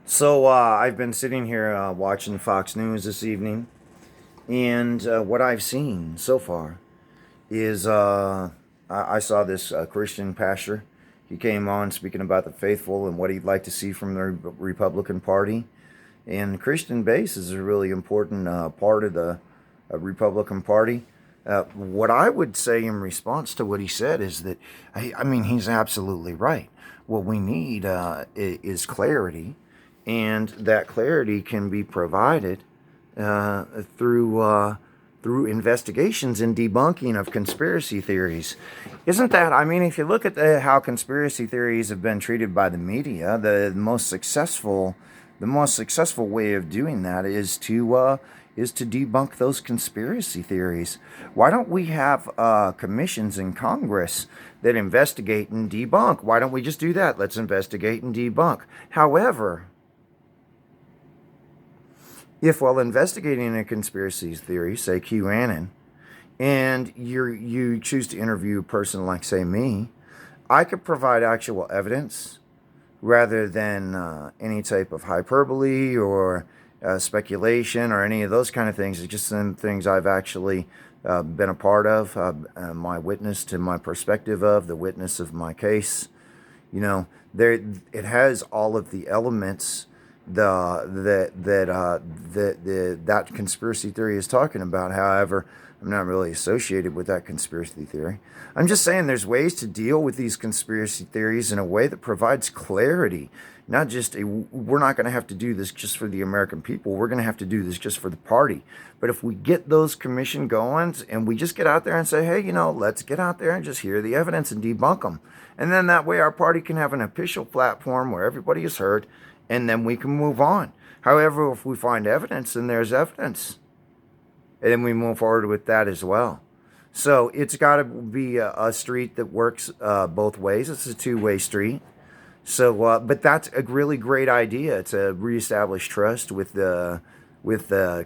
So I've been sitting here watching Fox News this evening, and what I've seen so far is I saw this Christian pastor. He came on speaking about the faithful and what he'd like to see from the Republican Party. And the Christian base is a really important part of the Republican Party. What I would say in response to what he said is that, I mean, he's absolutely right. What we need is clarity, and that clarity can be provided uh, through through investigations and debunking of conspiracy theories. Isn't that? I mean, if you look at how conspiracy theories have been treated by the media, the most successful way of doing that is to debunk those conspiracy theories. Why don't we have commissions in Congress that investigate and debunk? Why don't we just do that? Let's investigate and debunk. However, if while investigating a conspiracy theory, say QAnon, and you choose to interview a person like, say, me, I could provide actual evidence rather than any type of hyperbole or speculation or any of those kind of things. It's just some things I've actually been a part of, my witness to my perspective of, the witness of my case. You know, there it has all of the elements that conspiracy theory is talking about. However, I'm not really associated with that conspiracy theory. I'm just saying there's ways to deal with these conspiracy theories in a way that provides clarity. Not just we're not going to have to do this just for the American people. We're going to have to do this just for the party. But if we get those commission goings and we just get out there and say, hey, let's get out there and just hear the evidence and debunk them. And then that way our party can have an official platform where everybody is heard, and then we can move on. However, if we find evidence, then there's evidence. And then we move forward with that as well. So it's got to be a street that works both ways. It's a two-way street. So, but that's a really great idea to reestablish trust with the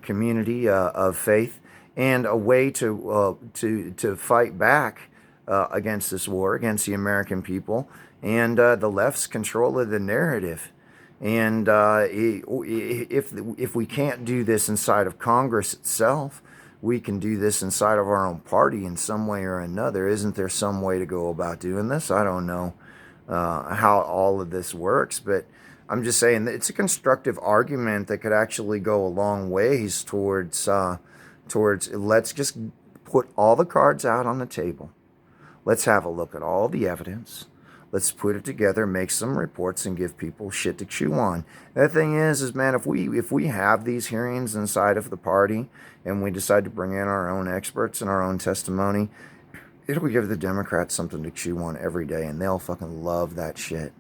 community of faith, and a way to fight back against this war against the American people and the left's control of the narrative. And if we can't do this inside of Congress itself, we can do this inside of our own party in some way or another. Isn't there some way to go about doing this? I don't know how all of this works, but I'm just saying that it's a constructive argument that could actually go a long ways towards let's just put all the cards out on the table. Let's have a look at all the evidence. Let's put it together, make some reports, and give people shit to chew on. The thing is man, if we have these hearings inside of the party and we decide to bring in our own experts and our own testimony, it'll give the Democrats something to chew on every day, and they'll fucking love that shit.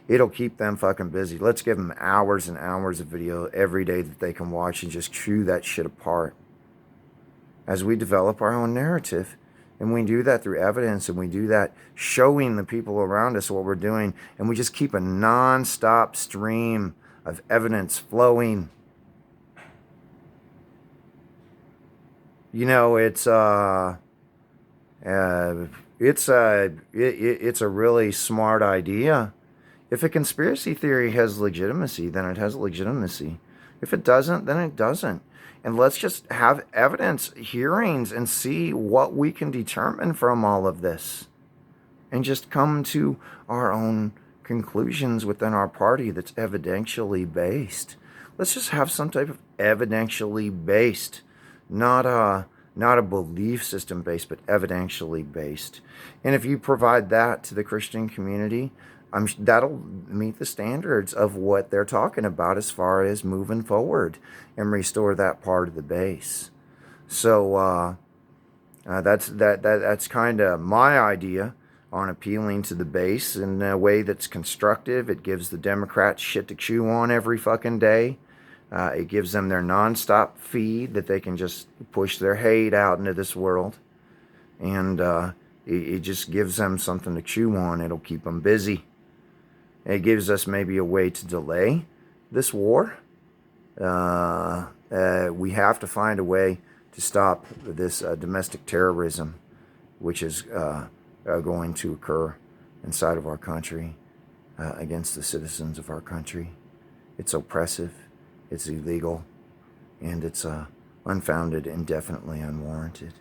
It'll keep them fucking busy. Let's give them hours and hours of video every day that they can watch and just chew that shit apart as we develop our own narrative. And we do that through evidence, and we do that showing the people around us what we're doing, and we just keep a non-stop stream of evidence flowing. It's it's a really smart idea. If a conspiracy theory has legitimacy, then it has legitimacy. If it doesn't, then it doesn't. And let's just have evidence, hearings, and see what we can determine from all of this. And just come to our own conclusions within our party that's evidentially based. Let's just have some type of evidentially based, not a belief system based, but evidentially based. And if you provide that to the Christian community, that'll meet the standards of what they're talking about as far as moving forward and restore that part of the base. So that's kind of my idea on appealing to the base in a way that's constructive. It gives the Democrats shit to chew on every fucking day. It gives them their nonstop feed that they can just push their hate out into this world. And it just gives them something to chew on. It'll keep them busy. It gives us maybe a way to delay this war. We have to find a way to stop this domestic terrorism, which is going to occur inside of our country against the citizens of our country. It's oppressive, it's illegal, and it's unfounded and definitely unwarranted.